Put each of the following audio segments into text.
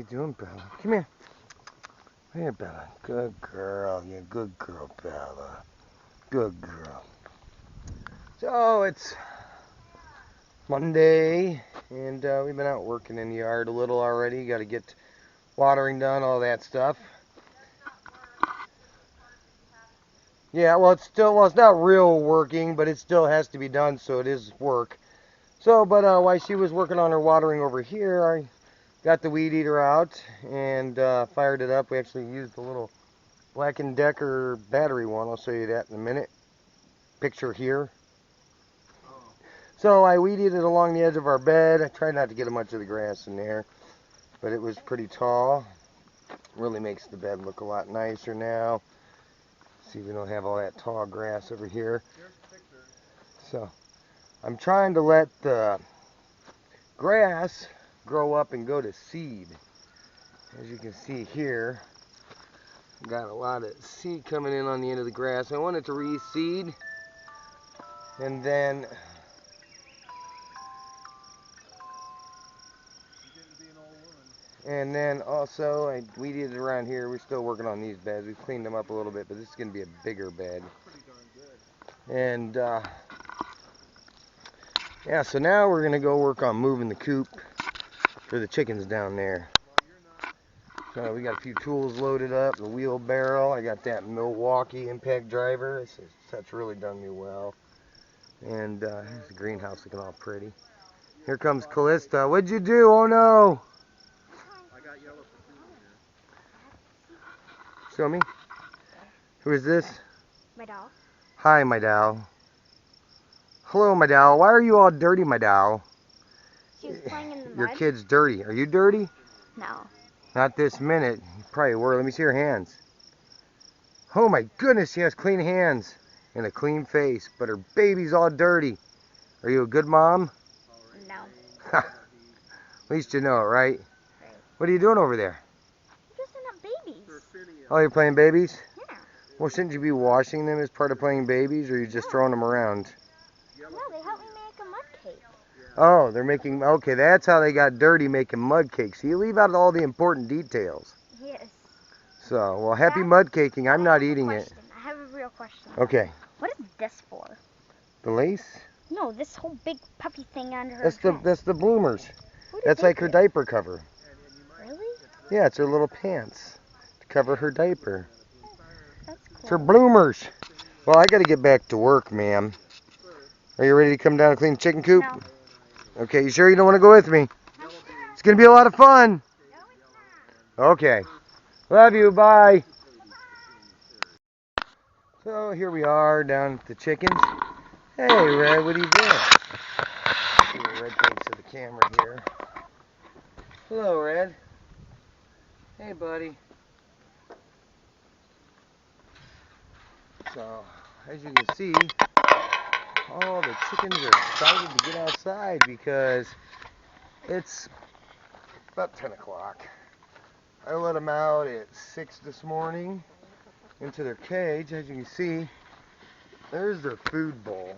doing, Bella? Come here. Here, Bella. Good girl. Yeah, good girl, Bella. Good girl. So, it's Monday, and we've been out working in the yard a little already. Got to get watering done, all that stuff. Yeah, well, it's not real working, but it still has to be done, so it is work. So, but while she was working on her watering over here, I got the weed eater out and fired it up. We actually used the little Black & Decker battery one. I'll show you that in a minute. Picture here. So I weed eated along the edge of our bed. I tried not to get much of the grass in there, but it was pretty tall. Really makes the bed look a lot nicer now. See, we don't have all that tall grass over here. So I'm trying to let the grass grow up and go to seed. As you can see here, got a lot of seed coming in on the end of the grass. I want it to reseed, and then also I weeded it around here. We're still working on these beds. We've cleaned them up a little bit, but this is going to be a bigger bed. And yeah, so now we're going to go work on moving the coop for the chickens down there. So we got a few tools loaded up, the wheelbarrow. I got that Milwaukee impact driver. That's really done me well. And here's the greenhouse looking all pretty. Here comes Callista. What'd you do? Oh no! I got yellow for here. Show me. Who is this? My doll. Hi, my doll. Hello, my doll. Why are you all dirty, my doll? She was playing in the mud. Your kid's dirty. Are you dirty? No. Not this minute. You probably were. Let me see her hands. Oh my goodness, she has clean hands and a clean face, but her baby's all dirty. Are you a good mom? No. At least you know it, right? Right. What are you doing over there? I'm dressing up babies. Oh, you're playing babies? Yeah. Well, shouldn't you be washing them as part of playing babies, or are you just throwing them around? No, they helped me make a mud cake. Oh, they're making, okay, that's how they got dirty, making mud cakes. So you leave out all the important details. Yes. So, well, happy mud caking. I'm not eating it. I have a real question. Okay. What is this for? The lace? No, this whole big puppy thing under her That's dress. that's the bloomers. Who did That's they like her do? diaper cover. Really? Yeah, it's her little pants to cover her diaper. That's cool. It's her bloomers. Well, I got to get back to work, ma'am. Are you ready to come down and clean the chicken coop? No. Okay, you sure you don't want to go with me? It's going to be a lot of fun. Okay. Love you. Bye. So here we are down at the chickens. Hey, Red, what are you doing? See what Red thinks of the camera here. Hello, Red. Hey, buddy. So, as you can see, all the chickens are excited to get outside because it's about 10 o'clock. I let them out at 6 this morning into their cage. As you can see, there's their food bowl.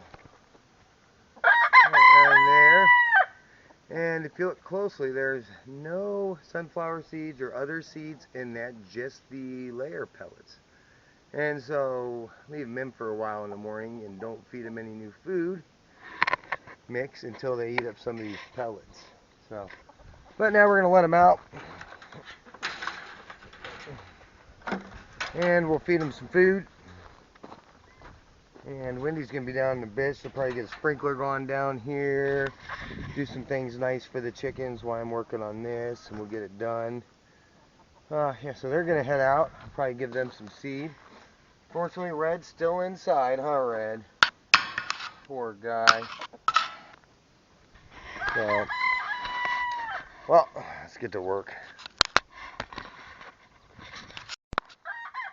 Right there. And if you look closely, there's no sunflower seeds or other seeds in that, just the layer pellets. And so leave them in for a while in the morning and don't feed them any new food mix until they eat up some of these pellets. So, but now we're going to let them out. And we'll feed them some food. And Wendy's going to be down in the bit. She'll probably get a sprinkler going down here. Do some things nice for the chickens while I'm working on this. And we'll get it done. Yeah, so they're going to head out. I'll probably give them some seed. Fortunately, Red's still inside, huh, Red? Poor guy. So, well, let's get to work.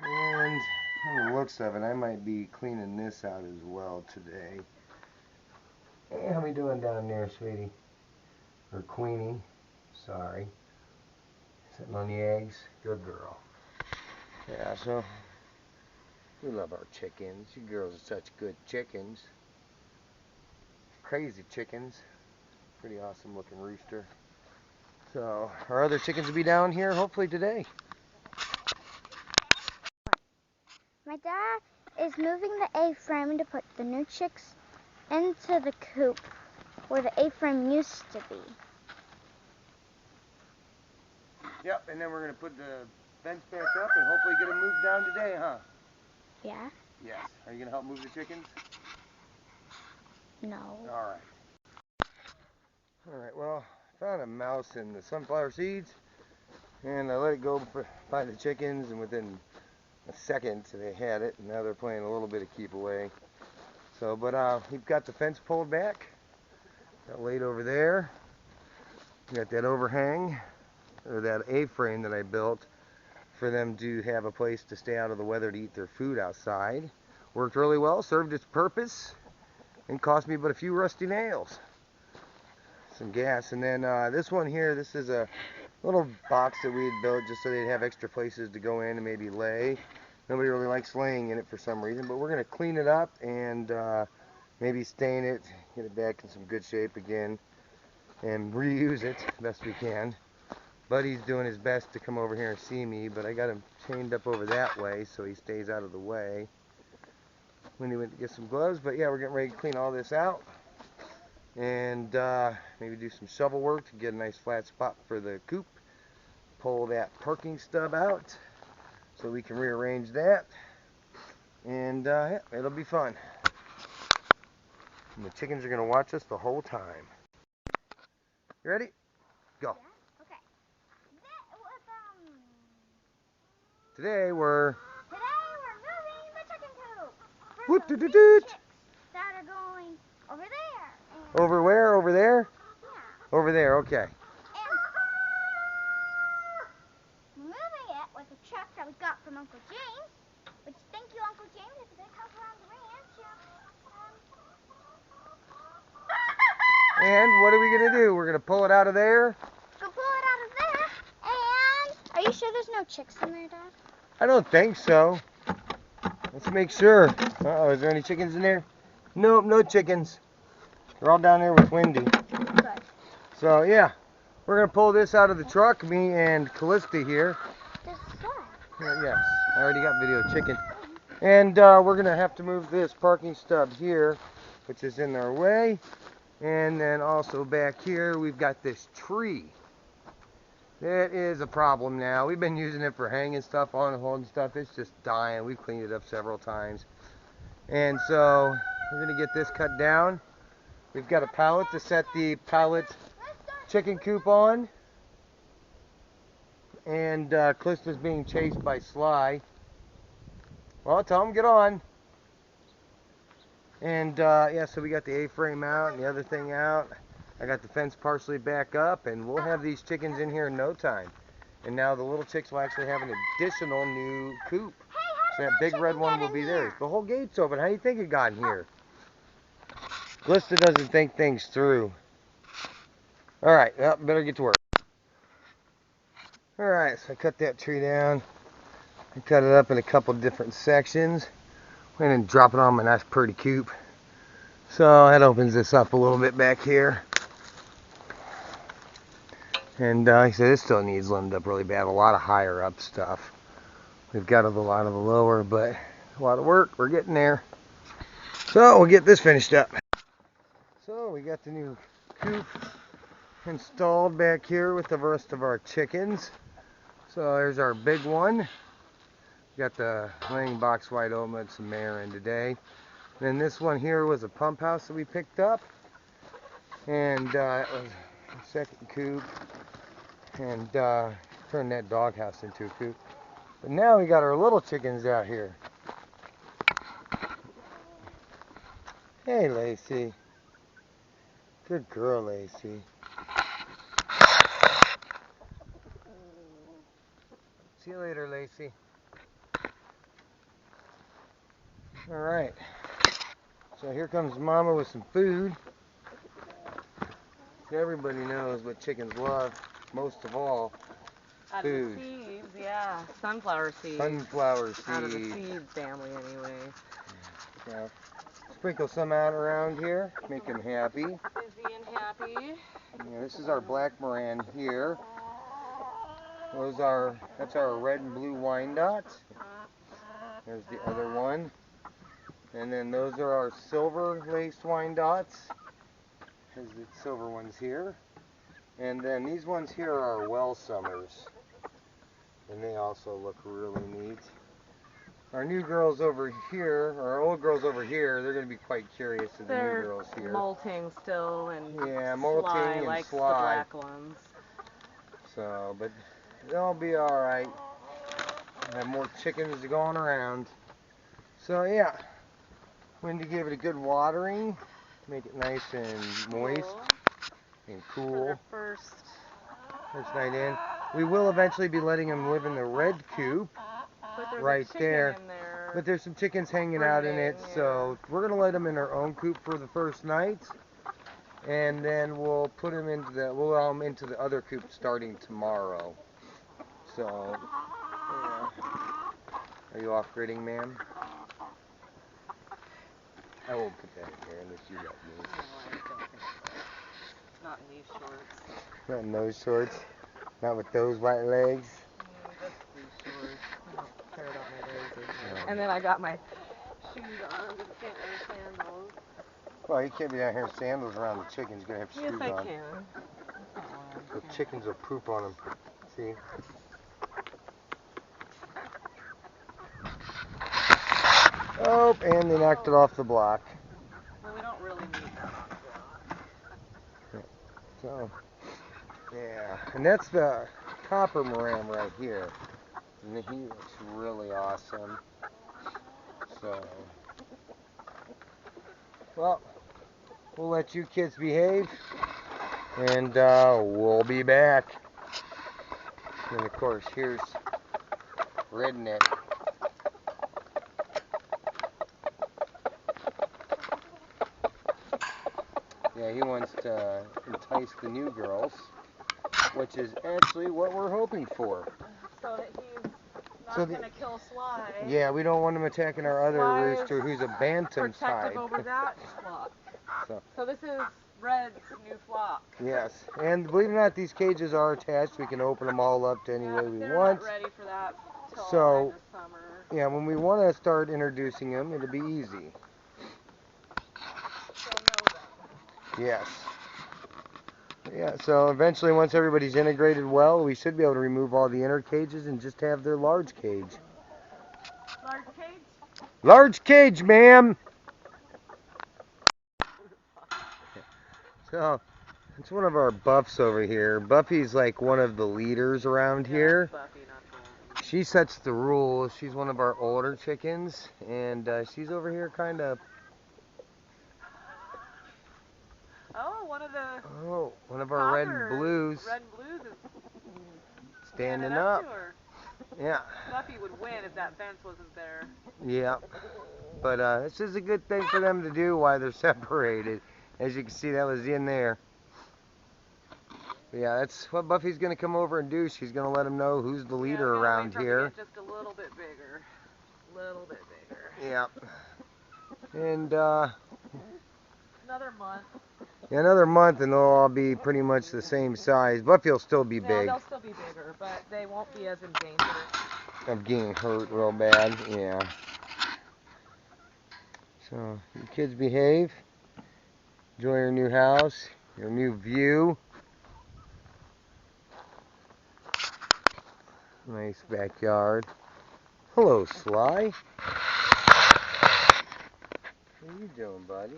And from the looks of it, I might be cleaning this out as well today. Hey, how we doing down there, sweetie? Or Queenie? Sorry. Sitting on the eggs. Good girl. Yeah, so we love our chickens. You girls are such good chickens. Crazy chickens. Pretty awesome looking rooster. So our other chickens will be down here hopefully today. My dad is moving the A-frame to put the new chicks into the coop where the A-frame used to be. Yep, and then we're going to put the fence back up and hopefully get them moved down today, huh? Yeah? Yes. Are you going to help move the chickens? No. Alright. Alright, well, I found a mouse in the sunflower seeds, and I let it go by the chickens, and within a second they had it, and now they're playing a little bit of keep away. So, but we've got the fence pulled back, got laid over there, got that overhang, or that A-frame that I built for them to have a place to stay out of the weather to eat their food outside. Worked really well, served its purpose, and cost me but a few rusty nails. Some gas, and then this one here, this is a little box that we had built just so they'd have extra places to go in and maybe lay. Nobody really likes laying in it for some reason, but we're going to clean it up and maybe stain it, get it back in some good shape again, and reuse it best we can. Buddy's doing his best to come over here and see me, but I got him chained up over that way so he stays out of the way when he went to get some gloves. But yeah, we're getting ready to clean all this out and maybe do some shovel work to get a nice flat spot for the coop. Pull that parking stub out so we can rearrange that, and yeah, it'll be fun. And the chickens are going to watch us the whole time. You ready? Go. Yeah? Okay. Today we're moving the chicken coop. Woot For doot those doot doot. chicks that are going over there. And Over where? Over there? yeah. Over there, okay. And moving it with a truck that we got from Uncle James, which thank you, Uncle James, it's a big help around the ranch. And what are we going to do? We're going to pull it out of there? Go pull it out of there. And are you sure there's no chicks in there, Dad? I don't think so. Let's make sure. Uh-oh, is there any chickens in there? Nope, no chickens. They're all down there with Wendy. Good. So yeah, we're going to pull this out of the truck, me and Callista here. This side. Yes, I already got video of chicken. And we're going to have to move this parking stub here, which is in our way. And then also back here, we've got this tree. That is a problem now. We've been using it for hanging stuff on and holding stuff. It's just dying. We've cleaned it up several times. And so we're going to get this cut down. We've got a pallet to set the pallet chicken coop on. And Callista's being chased by Sly. Well, tell him get on. And yeah, so we got the A-frame out and the other thing out. I got the fence partially back up, and we'll have these chickens in here in no time. And now the little chicks will actually have an additional new coop. So that big red one will be theirs. The whole gate's open. How do you think it got in here? Glista doesn't think things through. Alright, well, better get to work. Alright, so I cut that tree down. I cut it up in a couple different sections. And then drop it on my nice pretty coop. So that opens this up a little bit back here. And like I said, it still needs limbed up really bad. A lot of higher up stuff. We've got a lot of the lower, but a lot of work. We're getting there. So we'll get this finished up. So we got the new coop installed back here with the rest of our chickens. So there's our big one. Got the laying box wide open with some air in today. Then this one here was a pump house that we picked up. And it was a second coop. And turned that doghouse into a coop. But now we got our little chickens out here. Hey, Lacey. Good girl, Lacey. See you later, Lacey. Alright. So here comes Mama with some food. Everybody knows what chickens love most of all. Out of the seeds, yeah. Sunflower seeds. Sunflower seeds. Out of the seed family, anyway. So, sprinkle some out around here. Make them happy. Busy and happy. Yeah, this is our black Moran here. That's our red and blue Wyandotte. There's the other one. And then those are our silver laced Wyandottes. There's the silver ones here. And then these ones here are our well summers. And they also look really neat. Our new girls over here, or our old girls over here, they're going to be quite curious of the new girls here. They're molting still, and yeah, molting Sly and likes Sly. the black ones. So, but they'll be alright. Have more chickens going around. So yeah, Wendy gave it a good watering to make it nice and moist and cool. For First night in. We will eventually be letting them live in the red coop right there. But there's some chickens hanging out in it, so we're gonna let them in their own coop for the first night, and then we'll put them into the other coop starting tomorrow. So, yeah. Are you off gridding, ma'am? I won't put that in there unless you let me. Not in these shorts. Not in those shorts. Not with those white legs. Just these shorts. I don't care about my legs as much. And then I got my shoes on. Just can't wear sandals. Well, you can't be down here in sandals around the chickens. You're gonna have shoes on. Yes, I can. The chickens will poop on them. See? Oh, and they knocked it off the block. Well, we don't really need that on the block. So, yeah. And that's the copper Moran right here. And he looks really awesome. So, well, we'll let you kids behave. And we'll be back. And of course, here's Redneck. Yeah, he wants to entice the new girls, which is actually what we're hoping for. So that he's not going to kill Sly. Yeah, we don't want him attacking our other rooster, who's a bantam type. Protective over that flock. So this is Red's new flock. Yes, and believe it or not, these cages are attached. We can open them all up to any way we they're want. Not ready for that till So, the summer. Yeah, when we want to start introducing them, it'll be easy. They'll know them. Yes. Yeah, so eventually once everybody's integrated well, we should be able to remove all the inner cages and just have their large cage. Large cage? Large cage, ma'am! So, it's one of our buffs over here. Buffy's like one of the leaders around here. Buffy, not Goldie. She sets the rules. She's one of our older chickens, and she's over here kind of... Oh, one of our red and blues. Red and blues is standing up. To her. Yeah. Buffy would win if that fence wasn't there. Yeah. But this is a good thing for them to do while they're separated. As you can see, that was in there. But yeah, that's what Buffy's going to come over and do. She's going to let them know who's the leader around here. Just a little bit bigger. Little bit bigger. Yeah. And another month. Yeah, another month and they'll all be pretty much the same size. Buffy will still be big. They'll still be bigger, but they won't be as in danger of getting hurt real bad. Yeah. So, you kids behave. Enjoy your new house, your new view. Nice backyard. Hello, Sly. What are you doing, buddy?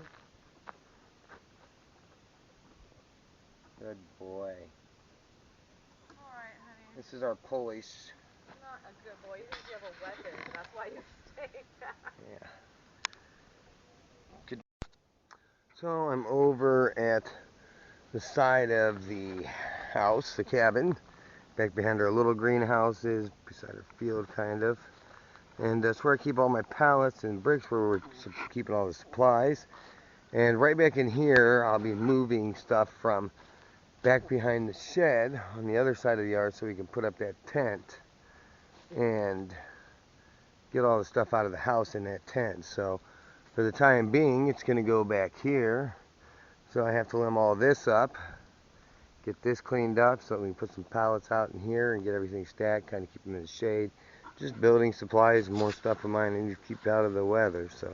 Good boy. Alright, honey. This is our Polish. Not a good boy. You think you have a weapon. That's why you stay back. Yeah. Good. So I'm over at the side of the house, the cabin. Back behind our little greenhouses, beside our field, kind of. And that's where I keep all my pallets and bricks, where we're keeping all the supplies. And right back in here, I'll be moving stuff from back behind the shed on the other side of the yard so we can put up that tent and get all the stuff out of the house in that tent. So for the time being, it's going to go back here. So I have to limb all this up get this cleaned up so that we can put some pallets out in here and get everything stacked, kind of keep them in the shade. Just building supplies and more stuff of mine I need to keep out of the weather. So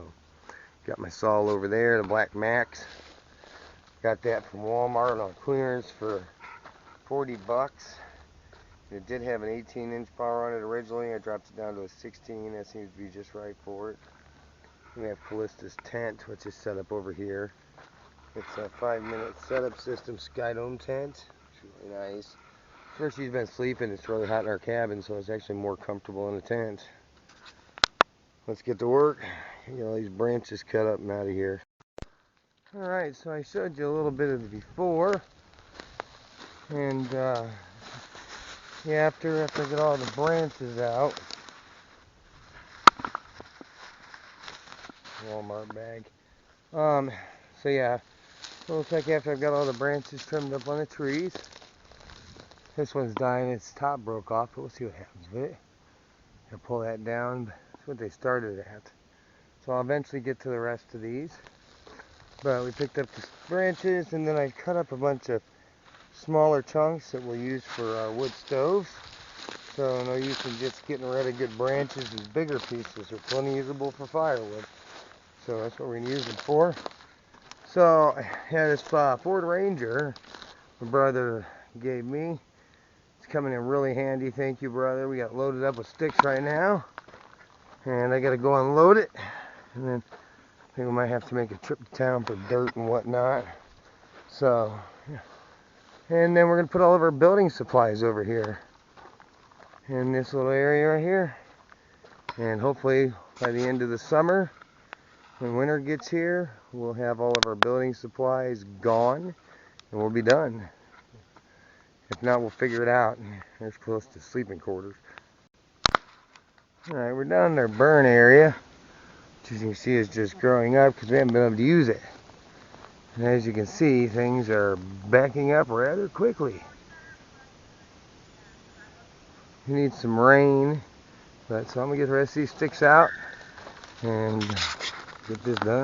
got my saw over there, the Black Max. Got that from Walmart on clearance for 40 bucks. It did have an 18-inch power on it originally. I dropped it down to a 16. That seems to be just right for it. We have Callista's tent, which is set up over here. It's a 5-minute setup system Skydome tent. It's really nice. First, she's been sleeping. It's really hot in our cabin, so it's actually more comfortable in the tent. Let's get to work. Get all these branches cut up and out of here. Alright, so I showed you a little bit of the before. And after I get all the branches out. Walmart bag. So yeah, it looks like after I've got all the branches trimmed up on the trees. This one's dying, its top broke off, but we'll see what happens with it. I'll pull that down. That's what they started at. So I'll eventually get to the rest of these. But we picked up the branches, and then I cut up a bunch of smaller chunks that we'll use for our wood stoves. So no use in just getting rid of good branches. These bigger pieces are plenty usable for firewood. So that's what we're going to use them for. So I had this Ford Ranger my brother gave me. It's coming in really handy, thank you, brother. We got it loaded up with sticks right now, and I got to go unload it, and then I think we might have to make a trip to town for dirt and whatnot. So, yeah. And then we're going to put all of our building supplies over here in this little area right here, and hopefully by the end of the summer, when winter gets here, we'll have all of our building supplies gone, and we'll be done. If not, we'll figure it out. There's close to sleeping quarters. Alright, we're down in our burn area, which as you can see is just growing up because we haven't been able to use it. And as you can see, things are backing up rather quickly. We need some rain, but so I'm going to get the rest of these sticks out and get this done.